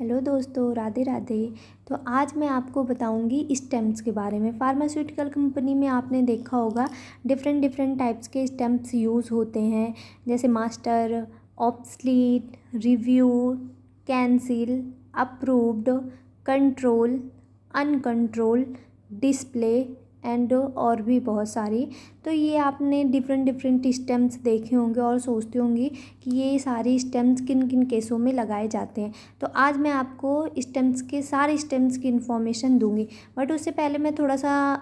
Hello दोस्तों, राधे राधे। तो आज मैं आपको बताऊंगी स्टेम्स के बारे में। फार्मास्यूटिकल कंपनी में आपने देखा होगा डिफरेंट डिफरेंट टाइप्स के स्टेम्स यूज़ होते हैं, जैसे master, obsolete, review, cancel, approved, control, uncontrol, display and और भी बहुत सारी। तो ये आपने डिफरेंट डिफरेंट स्टेम्स देखे होंगे और सोचते होंगे कि ये सारी स्टेम्स किन किन केसों में लगाए जाते हैं। तो आज मैं आपको स्टेम्स के सारे स्टेम्स की इन्फॉर्मेशन दूंगी, बट उससे पहले मैं थोड़ा सा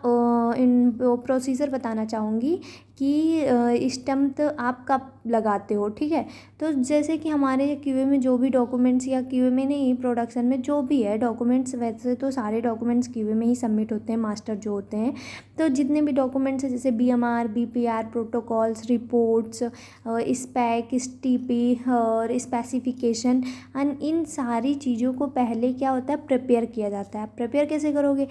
इन प्रोसीजर बताना चाहूँगी कि स्टेम्प आप कब लगाते हो। ठीक है, तो जैसे कि हमारे क्यूए में जो भी डॉक्यूमेंट्स, या क्यूए में नहीं, प्रोडक्शन में जो भी है डॉक्यूमेंट्स, वैसे तो सारे डॉक्यूमेंट्स क्यूए में ही सबमिट होते हैं, मास्टर जो होते हैं। तो जितने भी डॉक्यूमेंट्स हैं जैसे BMR, BPR, protocols, reports, spec, STP और स्पेसिफिकेशन, एंड इन सारी चीज़ों को पहले क्या होता है, प्रिपेयर किया जाता है। प्रिपेयर कैसे करोगे?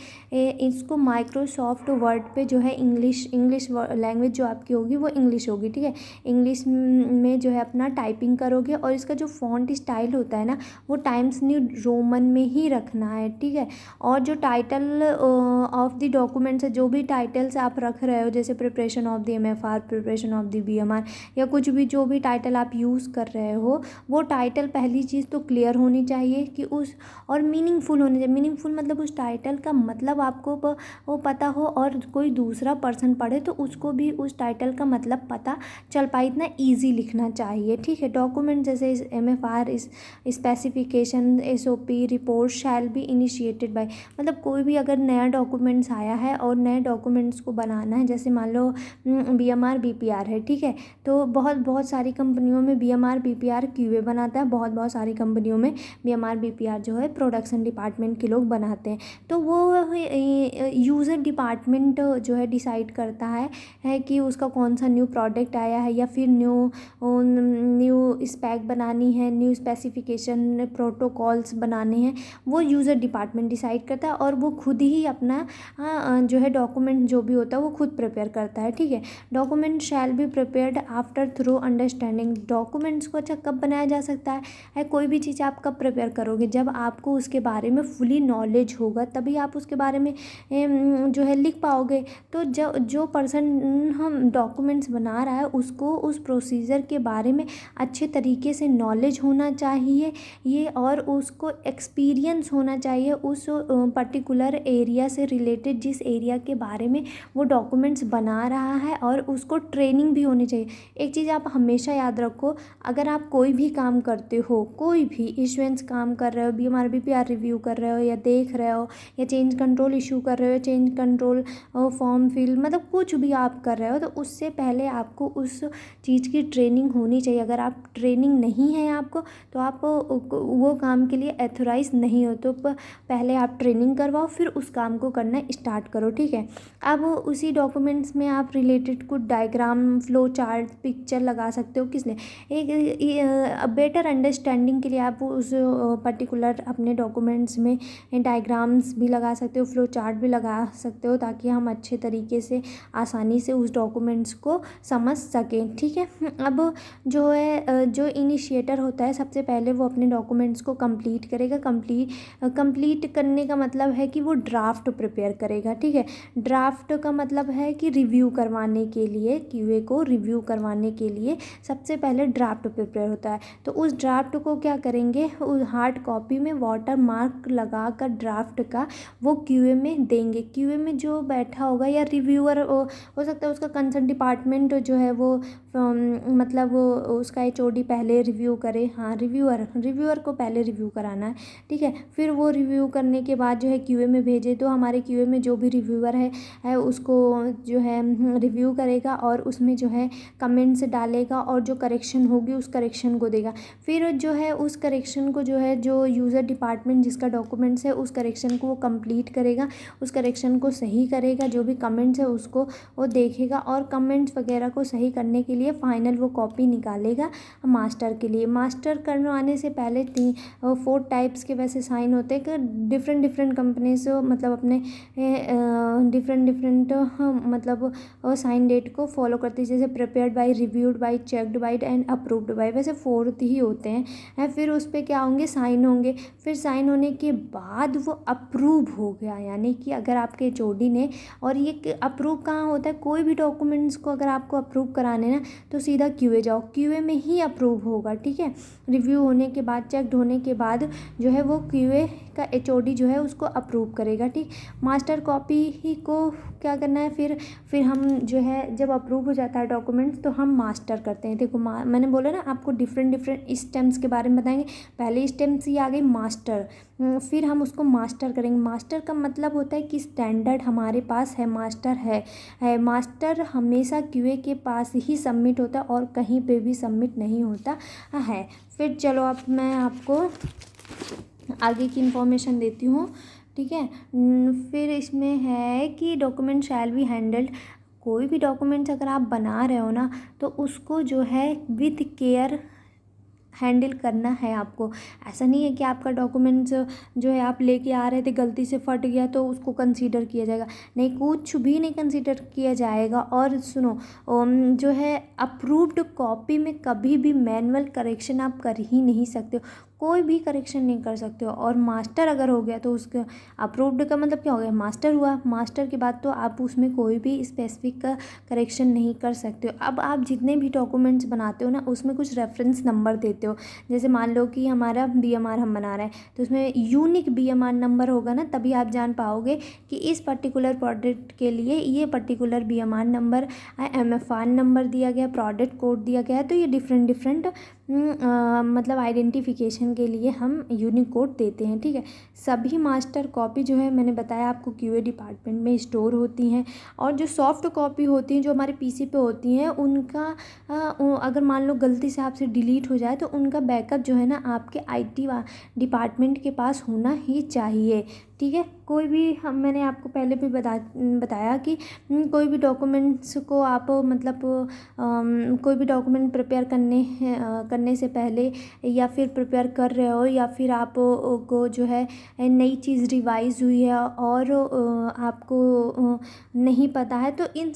इसको माइक्रोसॉफ्ट वर्ड पे जो है इंग्लिश लैंग्वेज जो आपकी होगी वो इंग्लिश होगी। ठीक है, इंग्लिश में जो है अपना टाइपिंग करोगे, और इसका जो फॉन्ट स्टाइल होता है ना, वो टाइम्स न्यू रोमन में ही रखना है। ठीक है, और जो टाइटल ऑफ द डॉक्यूमेंट्स है, जो भी टाइटल्स आप रख रहे हो, जैसे preparation of the MFR, preparation of the BMR, या कुछ भी जो भी टाइटल आप यूज़ कर रहे हो, वो टाइटल पहली चीज़ तो क्लियर होनी चाहिए कि उस, और मीनिंगफुल होनी चाहिए। मीनिंगफुल मतलब उस टाइटल का मतलब आपको वो पता हो, और कोई दूसरा पर्सन पढ़े तो उसको भी उस टाइटल का मतलब पता चल पाए, इतना ईजी लिखना चाहिए। ठीक है, डॉक्यूमेंट जैसे MFR, specification, SOP, report shall be initiated by, मतलब कोई भी अगर नया डॉक्यूमेंट्स आया है और नए डॉक्यूमेंट्स को बनाना है, जैसे मान लो बीएमआर, बीपीआर है। ठीक है, तो बहुत सारी कंपनियों में बीएमआर, बीपीआर क्यूए बनाता है, बहुत सारी कंपनियों में बीएमआर, बीपीआर जो है प्रोडक्शन डिपार्टमेंट के लोग बनाते हैं। तो वो यूज़र डिपार्टमेंट जो है डिसाइड करता है कि उसका कौन सा न्यू प्रोडक्ट आया है, या फिर न्यू स्पेक बनानी है, न्यू स्पेसिफिकेशन, प्रोटोकॉल्स बनाने हैं, वो यूज़र डिपार्टमेंट डिसाइड करता है। और वो खुद ही अपना जो है डॉक्यूमेंट जो भी होता है वो खुद प्रिपेयर करता है। ठीक है, document shall be prepared after through understanding. Documents को अच्छा कब बनाया जा सकता है, कोई भी चीज़ आप कब प्रिपेयर करोगे, जब आपको उसके बारे में फुली नॉलेज होगा, तभी आप उसके बारे में जो है लिख पाओगे। तो जो पर्सन हम डॉक्यूमेंट्स बना रहा है उसको उस प्रोसीजर के बारे में अच्छे तरीके से नॉलेज होना चाहिए, ये, और उसको एक्सपीरियंस होना चाहिए उस पर्टिकुलर एरिया से रिलेटेड, जिस एरिया के बारे में वो डॉक्यूमेंट्स बना रहा है, और उसको ट्रेनिंग भी होनी चाहिए। एक चीज़ आप हमेशा याद रखो, अगर आप कोई भी काम करते हो, कोई भी इशुएंस काम कर रहे हो, बीएमआर, बीपीआर रिव्यू कर रहे हो, या देख रहे हो, या चेंज कंट्रोल इशू कर रहे हो, चेंज कंट्रोल फॉर्म फिल, मतलब कुछ भी आप कर रहे हो, तो उससे पहले आपको उस चीज़ की ट्रेनिंग होनी चाहिए। अगर आप ट्रेनिंग नहीं है आपको, तो आप वो काम के लिए एथोराइज नहीं हो। तो पहले आप ट्रेनिंग करवाओ, फिर उस काम को करना स्टार्ट करो। ठीक है, अब उसी डॉक्यूमेंट्स में आप रिलेटेड कुछ डायग्राम, फ्लो चार्ट, पिक्चर लगा सकते हो। किस लिए? एक बेटर अंडरस्टैंडिंग के लिए आप उस पर्टिकुलर अपने डॉक्यूमेंट्स में डायग्राम्स भी लगा सकते हो, फ्लो चार्ट भी लगा सकते हो, ताकि हम अच्छे तरीके से आसानी से उस डॉक्यूमेंट्स को समझ सकें। ठीक है, अब जो है जो इनिशिएटर होता है, सबसे पहले वो अपने डॉक्यूमेंट्स को कंप्लीट करेगा। कंप्लीट करने का मतलब है कि वो ड्राफ्ट प्रिपेयर करेगा। ठीक है, ड्राफ्ट का मतलब है कि रिव्यू करवाने के लिए, क्यूए को रिव्यू करवाने के लिए सबसे पहले ड्राफ्ट प्रिपेयर होता है। तो उस ड्राफ्ट को क्या करेंगे, उस हार्ड कॉपी में वाटर मार्क लगा कर ड्राफ्ट का वो क्यूए में देंगे। क्यूए में जो बैठा होगा, या रिव्यूअर हो सकता है, उसका कंसर्न डिपार्टमेंट जो है वो मतलब उसका एचओडी पहले रिव्यू करे। हाँ, रिव्यूअर को पहले रिव्यू कराना है। ठीक है, फिर वो रिव्यू करने के बाद जो है क्यूए में भेजे, तो हमारे क्यूए में जो भी रिव्यूअर है उसको जो है रिव्यू करेगा, और उसमें जो है कमेंट्स डालेगा, और जो करेक्शन होगी उस करेक्शन को देगा। फिर जो है उस करेक्शन को जो है, जो यूज़र डिपार्टमेंट जिसका डॉक्यूमेंट्स है, उस करेक्शन को वो कंप्लीट करेगा, उस करेक्शन को सही करेगा, जो भी कमेंट्स है उसको वो देखेगा, और कमेंट्स वगैरह को सही करने के लिए फाइनल वो कॉपी निकालेगा मास्टर के लिए। मास्टर करवाने से पहले 4 टाइप्स के वैसे साइन होते हैं कि डिफरेंट कंपनीज मतलब अपने डिफरेंट डिफरेंट मतलब साइन डेट को फॉलो करती है, जैसे prepared by, reviewed by, checked by and approved by. वैसे 4 ही होते हैं। फिर उस पर क्या होंगे, साइन होंगे। फिर साइन होने के बाद वो अप्रूव हो गया, यानी कि अगर आपके एचओडी ने, और ये अप्रूव कहाँ होता है, कोई भी डॉक्यूमेंट्स को अगर आपको अप्रूव कराने ना तो सीधा क्यूए जाओ, क्यूए में ही अप्रूव होगा, ठीक है। रिव्यू होने के बाद, चेक्ड होने के बाद जो है वो क्यूए का एचओडी जो है उसको अप्रूव करेगा, ठीक। मास्टर कॉपी ही को क्या करना है, फिर हम जो है जब अप्रूव हो जाता है डॉक्यूमेंट्स तो हम मास्टर करते हैं। देखो मैंने बोला ना आपको डिफरेंट डिफरेंट स्टेम्स के बारे में बताएंगे। पहले स्टेम्स ये आ गई मास्टर, फिर हम उसको मास्टर करेंगे। मास्टर का मतलब होता है कि स्टैंडर्ड हमारे पास है, मास्टर है। मास्टर हमेशा क्यूए के पास ही सबमिट होता है और कहीं पे भी सबमिट नहीं होता है। फिर चलो अब मैं आपको आगे की इन्फॉर्मेशन देती हूँ, ठीक है। फिर इसमें है कि डॉक्यूमेंट शैल बी हैंडल्ड। कोई भी डॉक्यूमेंट्स अगर आप बना रहे हो ना तो उसको जो है विथ केयर हैंडल करना है आपको। ऐसा नहीं है कि आपका डॉक्यूमेंट्स जो है आप लेके आ रहे थे गलती से फट गया तो उसको कंसीडर किया जाएगा, नहीं, कुछ भी नहीं कंसीडर किया जाएगा। और सुनो, जो है अप्रूव्ड कॉपी में कभी भी मैनुअल करेक्शन आप कर ही नहीं सकते हो, कोई भी करेक्शन नहीं कर सकते हो। और मास्टर अगर हो गया तो उसका अप्रूव्ड का मतलब क्या हो गया, मास्टर हुआ। मास्टर के बाद तो आप उसमें कोई भी स्पेसिफिक का करेक्शन नहीं कर सकते हो। अब आप जितने भी डॉक्यूमेंट्स बनाते हो ना उसमें कुछ रेफरेंस नंबर देते हो। जैसे मान लो कि हमारा बीएमआर हम बना रहे हैं तो उसमें यूनिक बीएमआर नंबर होगा ना, तभी आप जान पाओगे कि इस पर्टिकुलर प्रोडक्ट के लिए ये particular BMR number, MFR number दिया गया, प्रोडक्ट कोड दिया गया है। तो ये डिफरेंट डिफरेंट मतलब आइडेंटिफिकेशन के लिए हम यूनिक कोड देते हैं, ठीक है। सभी मास्टर कॉपी जो है मैंने बताया आपको क्यूए डिपार्टमेंट में स्टोर होती हैं। और जो सॉफ्ट कॉपी होती हैं जो हमारे पीसी पे होती हैं उनका अगर मान लो गलती से आपसे डिलीट हो जाए तो उनका बैकअप जो है ना आपके आईटी डिपार्टमेंट के पास होना ही चाहिए, ठीक है। कोई भी मैंने आपको पहले भी बताया कि कोई भी डॉक्यूमेंट्स को आप मतलब कोई भी डॉक्यूमेंट प्रिपेयर करने से पहले या फिर प्रिपेयर कर रहे हो या फिर आप को जो है नई चीज़ रिवाइज हुई है और आपको नहीं पता है तो इन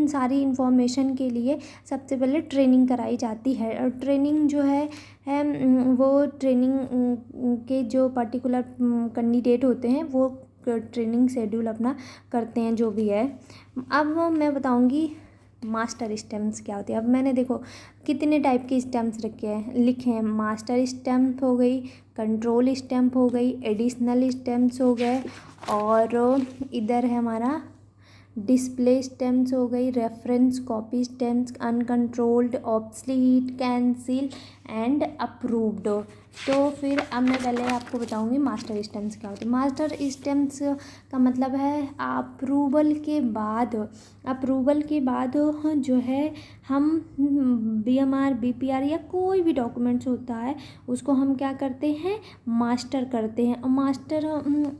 सारी इंफॉर्मेशन के लिए सबसे पहले ट्रेनिंग कराई जाती है। और ट्रेनिंग जो है वो ट्रेनिंग के जो पर्टिकुलर कैंडिडेट होते हैं वो ट्रेनिंग शेड्यूल अपना करते हैं जो भी है। अब मैं बताऊंगी मास्टर स्टेम्प्स क्या होती है। अब मैंने देखो कितने टाइप के स्टेम्प्स लिखे हैं। मास्टर स्टैम्प हो गई, कंट्रोल स्टैम्प हो गई, एडिशनल स्टैम्प्स हो गए, और इधर है हमारा डिस्प्ले स्टेम्प्स हो गई, reference copy stamps, uncontrolled, obsolete, cancel and approved. तो फिर अब मैं पहले आपको बताऊंगी मास्टर स्टेम्प्स क्या होती है। मास्टर स्टेम्प्स का मतलब है अप्रूवल के बाद जो है हम बीएमआर, बीपीआर या कोई भी डॉक्यूमेंट्स होता है उसको हम क्या करते हैं, मास्टर करते हैं। और मास्टर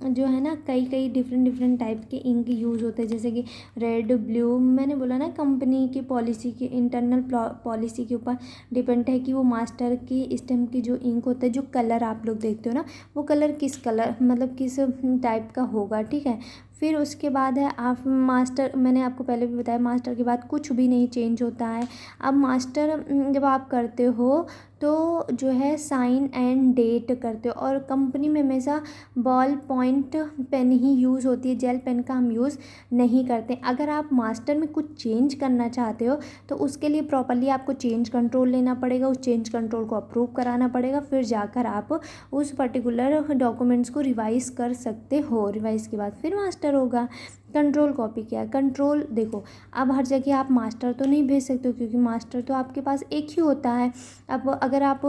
जो है ना कई डिफरेंट टाइप के इंक यूज़ होते हैं, जैसे कि रेड, ब्लू। मैंने बोला ना कंपनी की पॉलिसी के इंटरनल पॉलिसी के ऊपर डिपेंड है कि वो मास्टर की स्टैम्प की जो इंक होता है, जो कलर आप लोग देखते हो ना वो कलर किस टाइप का होगा, ठीक है। फिर उसके बाद है आप मास्टर, मैंने आपको पहले भी बताया मास्टर के बाद कुछ भी नहीं चेंज होता है। अब मास्टर जब आप करते हो तो जो है साइन एंड डेट करते हो। और कंपनी में हमेशा बॉल पॉइंट पेन ही यूज़ होती है, जेल पेन का हम यूज़ नहीं करते। अगर आप मास्टर में कुछ चेंज करना चाहते हो तो उसके लिए प्रॉपरली आपको चेंज कंट्रोल लेना पड़ेगा, उस चेंज कंट्रोल को अप्रूव कराना पड़ेगा, फिर जाकर आप उस पर्टिकुलर डॉक्यूमेंट्स को रिवाइज़ कर सकते हो। रिवाइज़ के बाद फिर मास्टर होगा। कंट्रोल कॉपी क्या है, कंट्रोल देखो अब हर जगह आप मास्टर तो नहीं भेज सकते हो क्योंकि मास्टर तो आपके पास एक ही होता है। अब अगर आप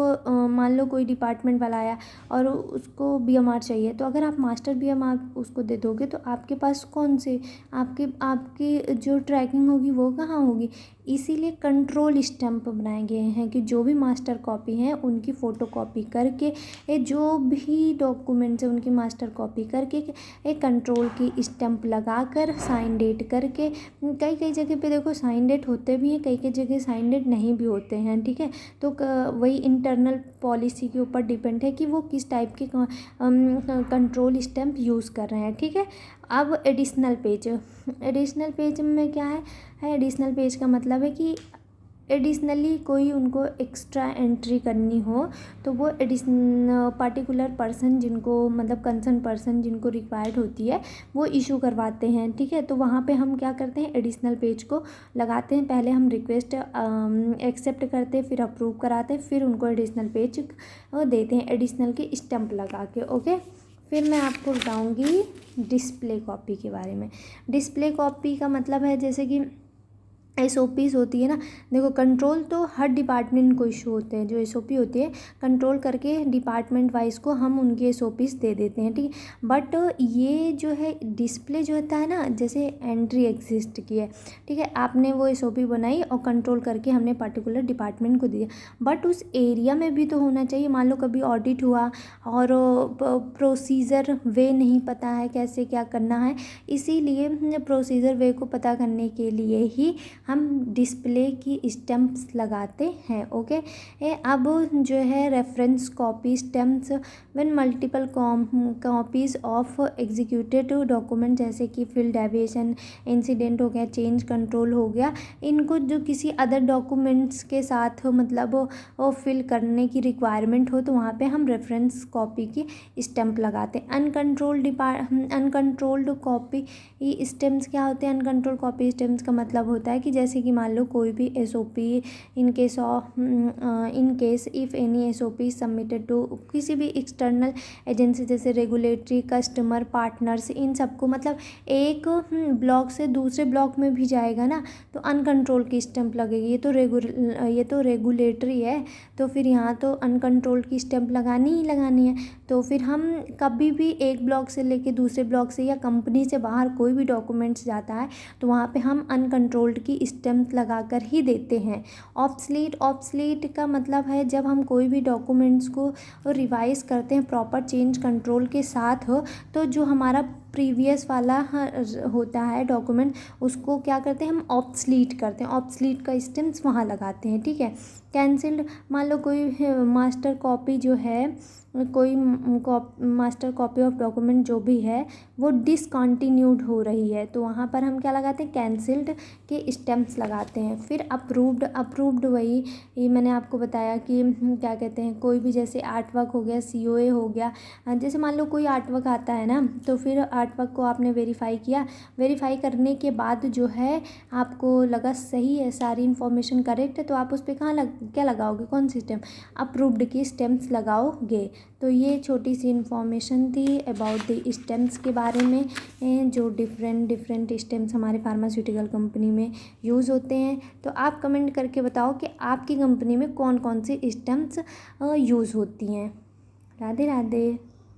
मान लो कोई डिपार्टमेंट वाला आया और उसको बीएमआर चाहिए तो अगर आप मास्टर बीएमआर उसको दे दोगे तो आपके पास कौन से आपकी जो ट्रैकिंग होगी वो कहाँ होगी। इसीलिए कंट्रोल स्टैम्प बनाए गए हैं कि जो भी मास्टर कॉपी हैं उनकी फ़ोटो कॉपी करके जो भी डॉक्यूमेंट्स हैं उनकी मास्टर कॉपी करके एक कंट्रोल की स्टैम्प लगा कर साइन डेट करके, कई कई जगह पे देखो साइन डेट होते भी हैं, कई कई जगह साइन डेट नहीं भी होते हैं, ठीक है। तो वही इंटरनल पॉलिसी के ऊपर डिपेंड है कि वो किस टाइप के कंट्रोल स्टैम्प यूज़ कर रहे हैं, ठीक है। अब एडिशनल पेज, एडिशनल पेज में क्या है एडिशनल पेज का मतलब है कि एडिशनली कोई उनको एक्स्ट्रा एंट्री करनी हो तो वो पर्टिकुलर पर्सन जिनको मतलब कंसर्न पर्सन जिनको रिक्वायर्ड होती है वो इशू करवाते हैं, ठीक है। तो वहाँ पे हम क्या करते हैं, एडिशनल पेज को लगाते हैं, पहले हम रिक्वेस्ट एक्सेप्ट करते हैं, फिर अप्रूव कराते हैं, फिर उनको एडिशनल पेज देते हैं एडिशनल के स्टैम्प लगा के, ओके। फिर मैं आपको बताऊंगी डिस्प्ले कॉपी के बारे में। डिस्प्ले कॉपी का मतलब है जैसे कि SOPs होती है ना, देखो कंट्रोल तो हर डिपार्टमेंट को इशू होते हैं, जो SOP होती है कंट्रोल करके डिपार्टमेंट वाइज को हम उनके SOPs दे देते हैं, ठीक है। बट ये जो है डिस्प्ले जो होता है ना, जैसे एंट्री एग्जिस्ट की है, ठीक है, आपने वो SOP बनाई और कंट्रोल करके हमने पर्टिकुलर डिपार्टमेंट को दिया, बट उस एरिया में भी तो होना चाहिए। मान लो कभी ऑडिट हुआ और प्रोसीजर वे नहीं पता है कैसे क्या करना है, इसीलिए प्रोसीजर वे को पता करने के लिए ही हम डिस्प्ले की स्टैम्प्स लगाते हैं, ओके। अब जो है reference copy stamps when multiple copies of executed document, जैसे कि फील्ड एविएशन इंसिडेंट हो गया, चेंज कंट्रोल हो गया, इनको जो किसी अदर डॉक्यूमेंट्स के साथ मतलब वो फिल करने की रिक्वायरमेंट हो तो वहाँ पे हम रेफरेंस कॉपी की स्टैम्प लगाते हैं। अनकंट्रोल्ड कॉपी स्टैम्प्स क्या होते हैं, अनकंट्रोल्ड कॉपी स्टैम्प्स का मतलब होता है कि जैसे कि मान लो कोई भी SOP in case if any SOP submitted to किसी भी एक्सटर्नल एजेंसी, जैसे रेगुलेटरी, कस्टमर, पार्टनर्स, इन सबको मतलब एक ब्लॉक से दूसरे ब्लॉक में भी जाएगा ना तो अनकंट्रोल की स्टैम्प लगेगी। ये तो रेगुलेटरी है, तो फिर यहाँ तो अनकंट्रोल्ड की स्टैम्प लगानी ही लगानी है। तो फिर हम कभी भी एक ब्लॉक से लेके दूसरे ब्लॉक से या कंपनी से बाहर कोई भी डॉक्यूमेंट्स जाता है तो वहाँ पे हम अनकंट्रोल्ड की स्टैम्प लगाकर ही देते हैं। ऑब्सलीट का मतलब है जब हम कोई भी डॉक्यूमेंट्स को रिवाइज करते हैं प्रॉपर चेंज कंट्रोल के साथ हो, तो जो हमारा प्रीवियस वाला होता है डॉक्यूमेंट उसको क्या करते हैं हम ऑब्सलीट करते हैं, ऑब्सलीट का स्टैम्प्स वहाँ लगाते हैं, ठीक है। कैंसिल्ड, मान लो कोई मास्टर कॉपी जो है, कोई मास्टर कॉपी ऑफ डॉक्यूमेंट जो भी है वो डिसकंटिन्यूड हो रही है तो वहाँ पर हम क्या लगाते हैं, कैंसिल्ड के स्टैम्प्स लगाते हैं। फिर अप्रूव्ड वही ये मैंने आपको बताया कि क्या कहते हैं, कोई भी जैसे आर्ट वर्क हो गया, COA हो गया, जैसे मान लो कोई आर्ट वर्क आता है ना तो फिर आर्ट वर्क को आपने वेरीफाई किया, वेरीफाई करने के बाद जो है आपको लगा सही है, सारी इन्फॉर्मेशन करेक्ट है, तो आप उस पर क्या लगाओगे, कौन सी स्टैम्प, अप्रूव्ड की स्टैम्प्स लगाओगे। तो ये छोटी सी इन्फॉर्मेशन थी अबाउट द स्टैम्प्स के बारे में, जो डिफरेंट स्टैम्प्स हमारे फार्मास्यूटिकल कंपनी में यूज़ होते हैं। तो आप कमेंट करके बताओ कि आपकी कंपनी में कौन कौन सी स्टैम्प्स यूज़ होती हैं। राधे राधे।